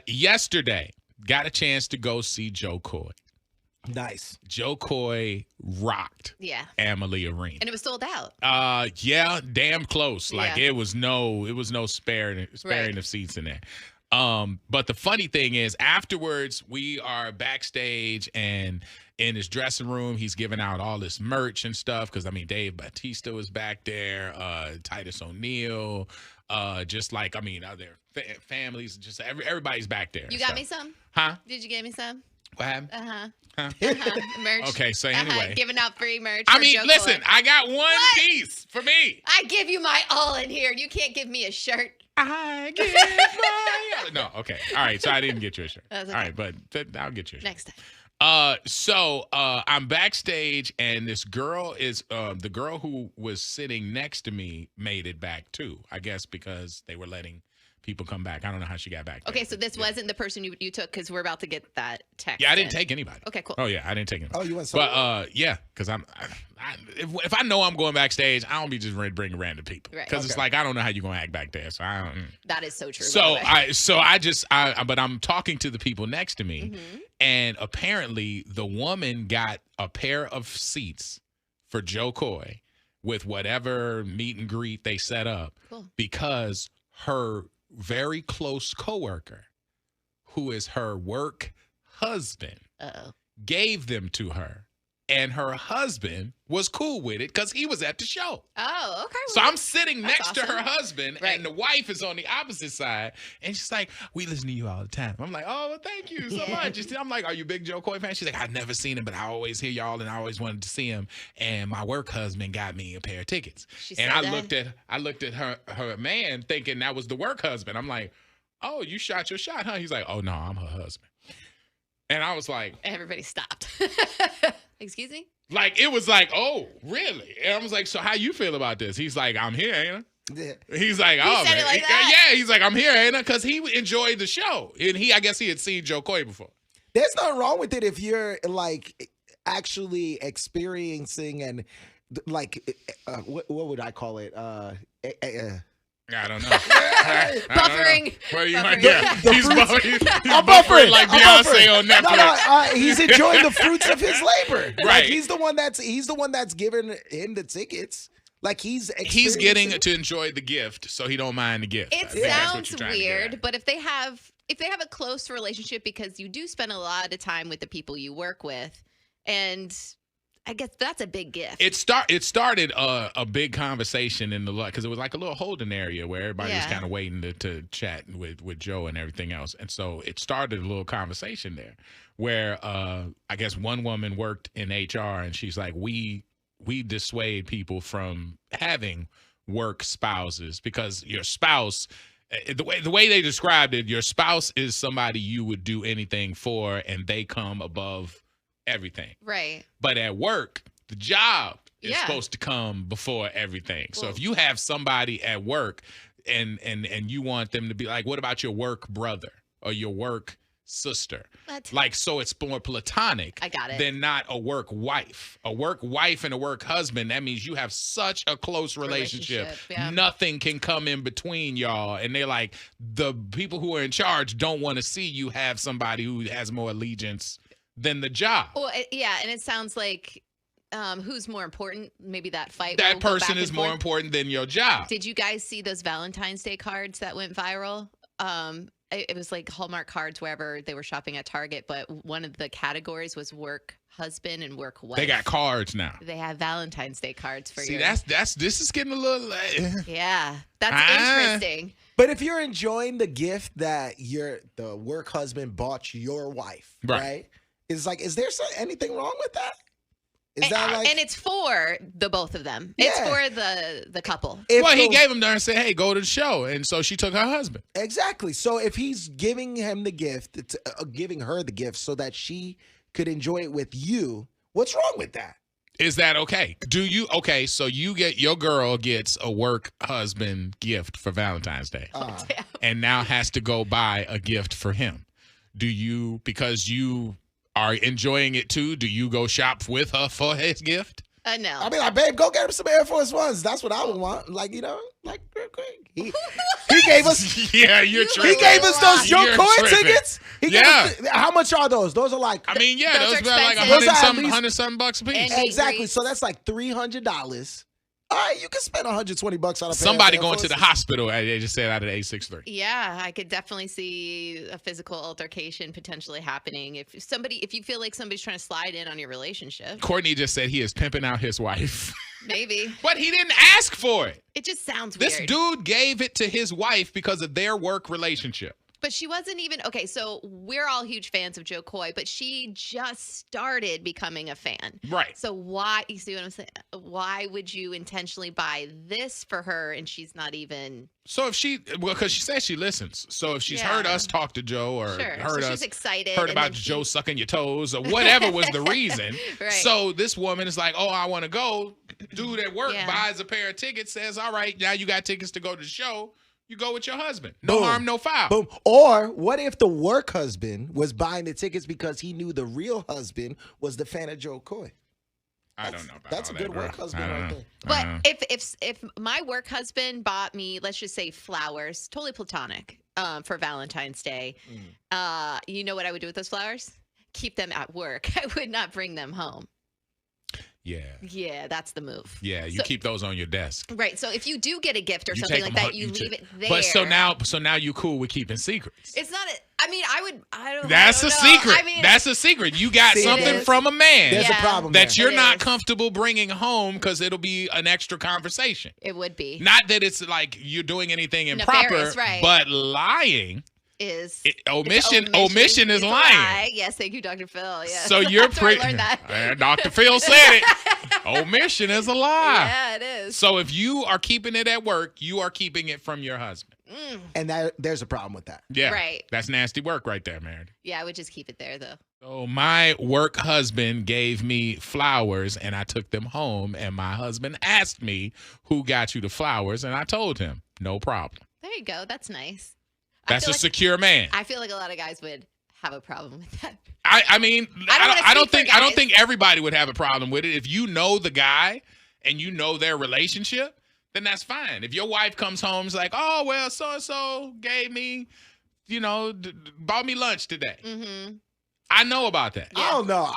Yesterday, got a chance to go see Joe Coy. Nice. Joe Coy rocked. Yeah. Amalie Arena. And it was sold out. Yeah, damn close. Like Yeah. it was no sparing Right. of seats in there. But the funny thing is, afterwards we are backstage and in his dressing room, he's giving out all this merch and stuff. Because I mean, Dave Bautista was back there, Titus O'Neil, just like other families, just everybody's back there. You got me some? Huh? Did you get me some? What happened? Uh-huh. Huh? Merch. Okay, so anyway. Giving out free merch. I for mean, Joe listen, Coy. I got one What? piece for me. I give you my all in here. You can't give me a shirt. I give my all. No, okay. All right, so I didn't get you a shirt. That's All okay. right, but I'll get you a shirt. Next time. So I'm backstage, and this girl is the girl who was sitting next to me made it back too. I guess because they were letting people come back. I don't know how she got back there. Okay, so this wasn't the person you took because we're about to get that text. Yeah, I didn't in. take anybody. Okay, cool. Oh yeah, I didn't take anybody. Oh, you went solo? But yeah, because if I know I'm going backstage, I don't be just bringing random people. Right. Because it's like I don't know how you're gonna act back there, so I don't. That is so true. So by the way. but I'm talking to the people next to me, Mhm. and apparently the woman got a pair of seats for Joe Coy with whatever meet and greet they set up Cool. because her very close coworker, who is her work husband, Uh-oh. gave them to her. And her husband was cool with it because he was at the show. Oh, okay. So I'm sitting That's next to her awesome. husband, Right. and the wife is on the opposite side, and she's like, "We listen to you all the time." I'm like, "Oh, well, thank you so Yeah. much." I'm like, "Are you a big Joe Coy fan?" She's like, "I've never seen him, but I always hear y'all, and I always wanted to see him. And my work husband got me a pair of tickets." She And said I looked at her man, thinking that was the work husband. I'm like, "Oh, you shot your shot, huh?" He's like, "Oh no, I'm her husband." And I was like, Everybody stopped. Excuse me? it was like, "Oh, really?" And I was like, "So how you feel about this?" He's like, "I'm here, ain't I?" Yeah. He's like, "Oh, said man." it like that? Yeah, he's like, "I'm here, ain't I?" Because he enjoyed the show, and I guess he had seen Joe Coy before. There's nothing wrong with it if you're like actually experiencing and like what would I call it? I don't know. Buffering. Well, you Buffering. might, yeah. The He's fruits- buffering I'm buffering like I'm Beyonce buffering. on Netflix. No, he's enjoying the fruits of his labor. Like, Right. he's the one that's giving him the tickets. Like he's getting experiencing- to enjoy the gift, so he don't mind the gift. I It think that's what sounds you're trying to get weird, at. but if they have a close relationship, because you do spend a lot of time with the people you work with, and I guess that's a big gift. It started a big conversation in the because it was like a little holding area where everybody was Yeah. kind of waiting to chat with Joe and everything else, and so it started a little conversation there where I guess one woman worked in HR and she's like, we dissuade people from having work spouses because your spouse. The way they described it, your spouse is somebody you would do anything for, and they come above everything. Right. But at work, the job is Yeah. supposed to come before everything. So Well- if you have somebody at work and you want them to be like, what about your work brother or your work sister? What? Like, so it's more platonic I got it. than not a work wife. A work wife and a work husband, that means you have such a close relationship. Yeah. Nothing can come in between y'all. And they're like, the people who are in charge don't want to see you have somebody who has more allegiance than the job. Well, yeah, and it sounds like who's more important? Maybe that fight. That will go person back is and more forth. important than your job. Did you guys see those Valentine's Day cards that went viral? It was like Hallmark cards wherever they were shopping at Target, but one of the categories was work husband and work wife. They got cards now. They have Valentine's Day cards for See, you. this is getting a little. Yeah, that's Ah. interesting. But if you're enjoying the gift that the work husband bought your wife, Right. right? Is there anything wrong with that? Is that like? And it's for the both of them. It's Yeah. for the couple. if Well, he the- gave him there and said, "Hey, go to the show," and so she took her husband. Exactly. So if he's giving him the gift, it's giving her the gift so that she could enjoy it with you, what's wrong with that? Is that okay? Okay? So your girl gets a work husband gift for Valentine's Day, Damn. and now has to go buy a gift for him. Because you are enjoying it too? Do you go shop with her for his gift? No. I mean, like, babe, go get him some Air Force Ones. That's what I would want. Like, you know? like real quick. He gave us. Yeah, you're He tripping. He gave us those Joe You're Coy tripping. tickets. He gave Yeah. us how much are those? Those are like. I mean, yeah, Those those are about like expensive. Those are at least- 100 something bucks a piece. And- exactly. Greece. So that's like $300. All right, you can spend $120 on a pair Somebody of going Air to the Forces. hospital. They just said out of the 863. Yeah, I could definitely see a physical altercation potentially happening if you feel like somebody's trying to slide in on your relationship. Courtney just said he is pimping out his wife. Maybe. But he didn't ask for it. It just sounds This weird. dude gave it to his wife because of their work relationship. But she wasn't even okay. So we're all huge fans of Joe Coy, but she just started becoming a fan. Right. So why? You see what I'm saying? Why would you intentionally buy this for her and she's not even? So because she says she listens. So if she's heard Yeah. us talk to Joe or Sure. heard So us she's excited. heard and about then Joe sucking your toes or whatever was the reason. Right. So this woman is like, oh, I want to go. Dude at work Yeah. buys a pair of tickets, says, all right, now you got tickets to go to the show. You go with your husband. No Boom. harm, no foul. Boom. Or what if the work husband was buying the tickets because he knew the real husband was the fan of Joe Coy? I don't know about That's a all good that, bro. work husband I don't right know. there. But Uh-huh. if my work husband bought me, let's just say flowers, totally platonic, for Valentine's Day, you know what I would do with those flowers? Keep them at work. I would not bring them home. Yeah. Yeah, that's the move. Yeah, you So- keep those on your desk. Right. So if you do get a gift or You something take like 'em that, home, you leave it there. But so now you cool with keeping secrets. It's not. I mean, I don't. That's I a don't know. secret. I mean, That's a secret. You got See, it something is. from a man There's Yeah. a problem that there. you're It not is. comfortable bringing home because it'll be an extra conversation. it would be Not that it's like you're doing anything improper, Nefarious, right. but lying. is Omission is a lying. lie. Yes, thank you, Dr. Phil. Yes. So you're That's where I pretty. learned that. Dr. Phil said it. Omission is a lie. Yeah, it is. So if you are keeping it at work, you are keeping it from your husband. And there's a problem with that. Yeah. Right. That's nasty work right there, Meredith. Yeah, I would just keep it there though. So my work husband gave me flowers and I took them home and my husband asked me who got you the flowers and I told him, no problem. There you go. That's nice. That's a I feel like, secure man. I feel like a lot of guys would have a problem with that. I mean, I don't speak for I don't guys. think everybody would have a problem with it. If you know the guy and you know their relationship, then that's fine. If your wife comes home and is like, oh, well, so-and-so gave me, bought me lunch today. Mm-hmm. I know about that. I don't know.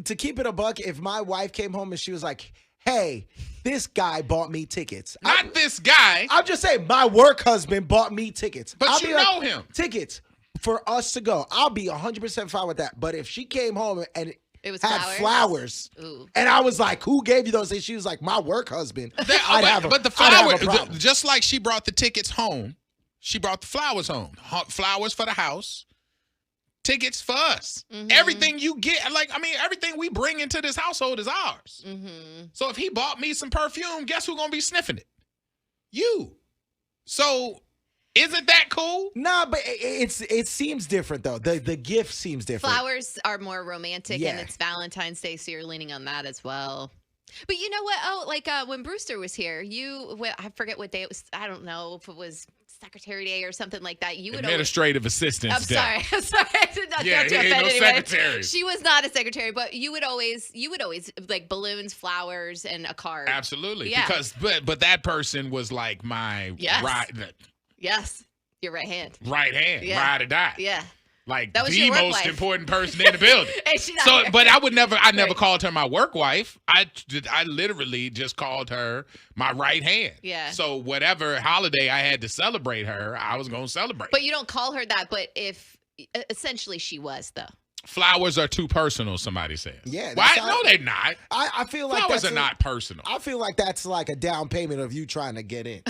To keep it a buck, if my wife came home and she was like, hey, this guy bought me tickets. Not this guy, I'm just saying, my work husband bought me tickets. but I'll you be like, know him. tickets for us to go. I'll be 100% fine with that. But if she came home and It was had flowers, Ooh. and I was like, who gave you those? And she was like, my work husband. But the I'd have a flowers, problem. just like she brought the tickets home, she brought the flowers home. Flowers for the house, tickets for us. Mhm. Everything you get, everything we bring into this household is ours. Mm-hmm. So if he bought me some perfume, guess who's gonna be sniffing it? You. So isn't that cool? Nah, but it seems different though. The gift seems different. Flowers are more romantic, Yeah. and it's Valentine's Day, so you're leaning on that as well. But you know what? Oh, like when Brewster was here, I forget what day it was. I don't know if it was Secretary Day or something like that. You would always, Administrative assistance. I'm sorry. I'm sorry. I did not Yeah, mean to he ain't offend no anybody. secretaries. She was not a secretary, but you would always like balloons, flowers, and a card. Absolutely. Yeah. Because but that person was like my Yes. right Yes, your right hand. hand, Yeah. ride or die. Yeah. Like That was the your work most wife. important person in the building. And she's not So, here. but I never Right. called her my work wife. I literally just called her my right hand. Yeah. So whatever holiday I had to celebrate her, I was gonna celebrate. But you don't call her that. But if essentially she was though. Flowers are too personal. Somebody says. Yeah, Why? that's how- No, they're not. I feel like Flowers that's are not personal. I feel like that's like a down payment of you trying to get in.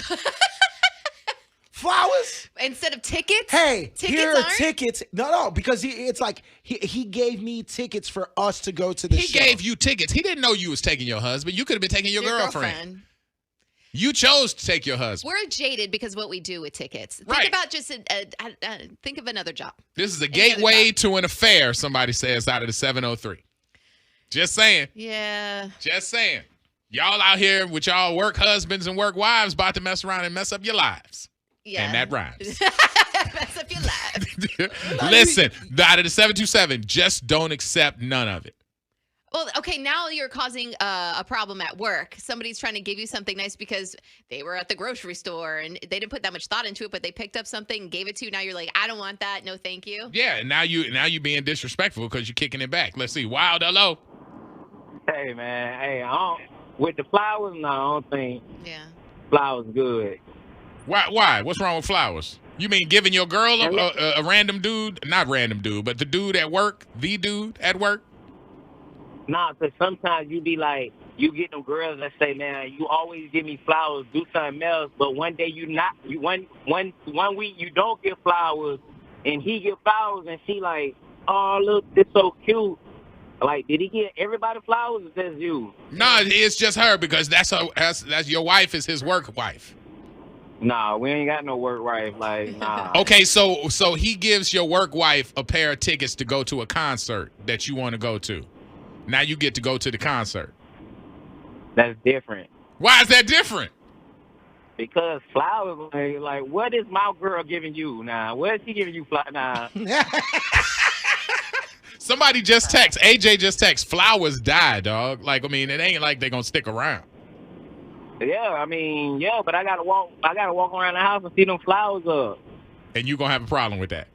Flowers? Instead of tickets. Hey, Tickets here are aren't? tickets. No, because it's like he gave me tickets for us to go to the He show. gave you tickets. He didn't know you was taking your husband. You could have been taking your girlfriend. You chose to take your husband. We're jaded because of what we do with tickets. Right. Think about just think of another job. This is a Any other gateway job. to an affair, somebody says out of the 703. Just saying. Yeah. Just saying. Y'all out here with y'all work husbands and work wives about to mess around and mess up your lives. Yeah. And that rhymes. Mess up your life. Listen, out of the 727, just don't accept none of it. Well, okay, now you're causing a problem at work. Somebody's trying to give you something nice because they were at the grocery store and they didn't put that much thought into it, but they picked up something and gave it to you. Now you're like, I don't want that. No, thank you. Yeah, and now you being disrespectful because you're kicking it back. Let's see. Wild, hello. Hey, man. Hey, with the flowers, no, I don't think Yeah. flowers good. Why? What's wrong with flowers? You mean giving your girl a random dude? Not random dude, but the dude at work? The dude at work? Nah, because sometimes you be like, you get them girls that say, man, you always give me flowers, do something else, but one day one week you don't get flowers, and he get flowers, and she like, oh, look, this so cute. Like, did he give everybody flowers or just you? No, it's just her because that's your wife is his work wife. Nah, we ain't got no work wife. Like, nah. Okay, so he gives your work wife a pair of tickets to go to a concert that you want to go to. Now you get to go to the concert. That's different. Why is that different? Because flowers, like, what is my girl giving you now? What is she giving you flowers now? Somebody just text. AJ just text. Flowers die, dog. Like, I mean, it ain't like they're gonna stick around. Yeah, I mean, yeah, but I gotta walk around the house and see them flowers up. And you gonna have a problem with that?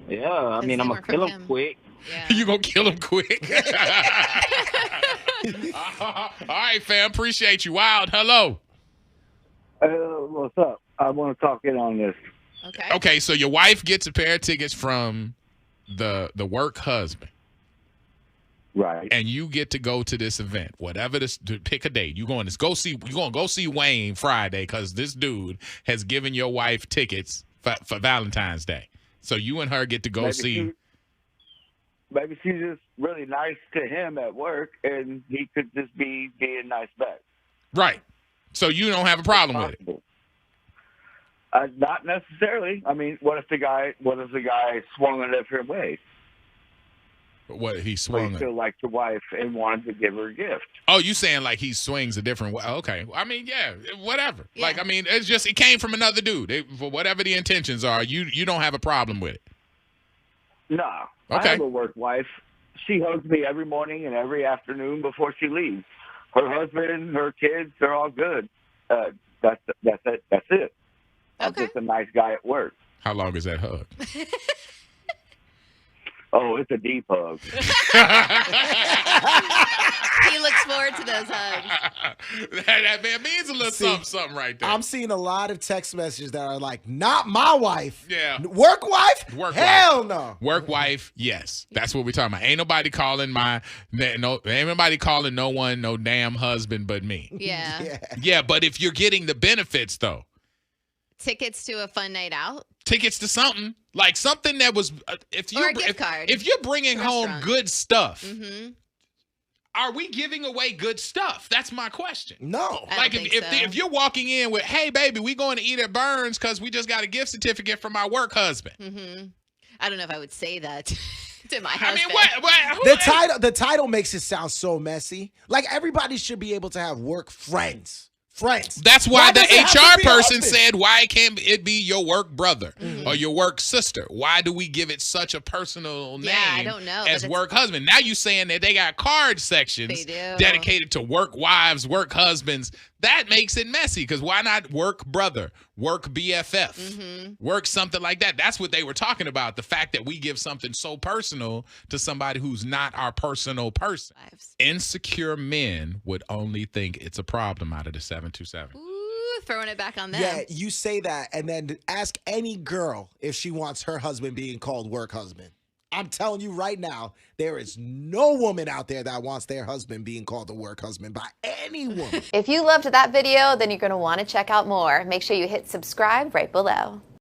Yeah, I mean, I'm gonna kill them quick. Yeah. You gonna kill him quick? All right, fam. Appreciate you. Wild, hello. What's up? I want to talk in on this. Okay. Okay, so your wife gets a pair of tickets from the work husband. Right. And you get to go to this event, whatever this. Pick a date. You're going to go see Wayne Friday because this dude has given your wife tickets for Valentine's Day. So you and her get to go see. Maybe she's just really nice to him at work, and he could just be being nice back. Right. So you don't have a problem with it. Not necessarily. I mean, what if the guy swung a different way? What he But swung? he still liked your wife and wanted to give her a gift. Oh, you saying like he swings a different way? Okay. I mean, yeah, whatever. Yeah. Like, I mean, it came from another dude. For whatever the intentions are, you don't have a problem with it. No. Okay. I have a work wife. She hugs me every morning and every afternoon before she leaves. Her husband, her kids, they're all good. That's it. That's it. I'm Okay. just a nice guy at work. How long is that hug? Oh, it's a deep hug. He looks forward to those hugs. that man means a little See, something right there. I'm seeing a lot of text messages that are like, not my wife. Yeah. Work wife? Work Hell wife. no. Work wife, yes. That's what we're talking about. Ain't nobody calling no one no damn husband but me. Yeah. Yeah. Yeah, but if you're getting the benefits though, Tickets to a fun night out. tickets to something like something that was Or a gift card. if you're bringing home Restaurant. good stuff, Mm-hmm. are we giving away good stuff? That's my question. No. I Like don't if think so. if you're walking in with, hey baby, we going to eat at Burns because we just got a gift certificate from our work husband. Mm-hmm. I don't know if I would say that to my I husband. mean, what? The title makes it sound so messy. Like everybody should be able to have work friends. That's why the does it have to HR be a person husband? said, why can't it be your work brother Mm-hmm. or your work sister? Why do we give it such a personal name Yeah, I don't know, as but it's- work husband? Now you saying that they got card sections They do. dedicated to work wives, work husbands. That makes it messy because why not work brother, work BFF, Mm-hmm. work something like that? That's what they were talking about, the fact that we give something so personal to somebody who's not our personal person. Lives. Insecure men would only think it's a problem out of the 727. Ooh, throwing it back on them. Yeah, you say that and then ask any girl if she wants her husband being called work husband. I'm telling you right now, there is no woman out there that wants their husband being called a work husband by any woman. If you loved that video, then you're going to want to check out more. Make sure you hit subscribe right below.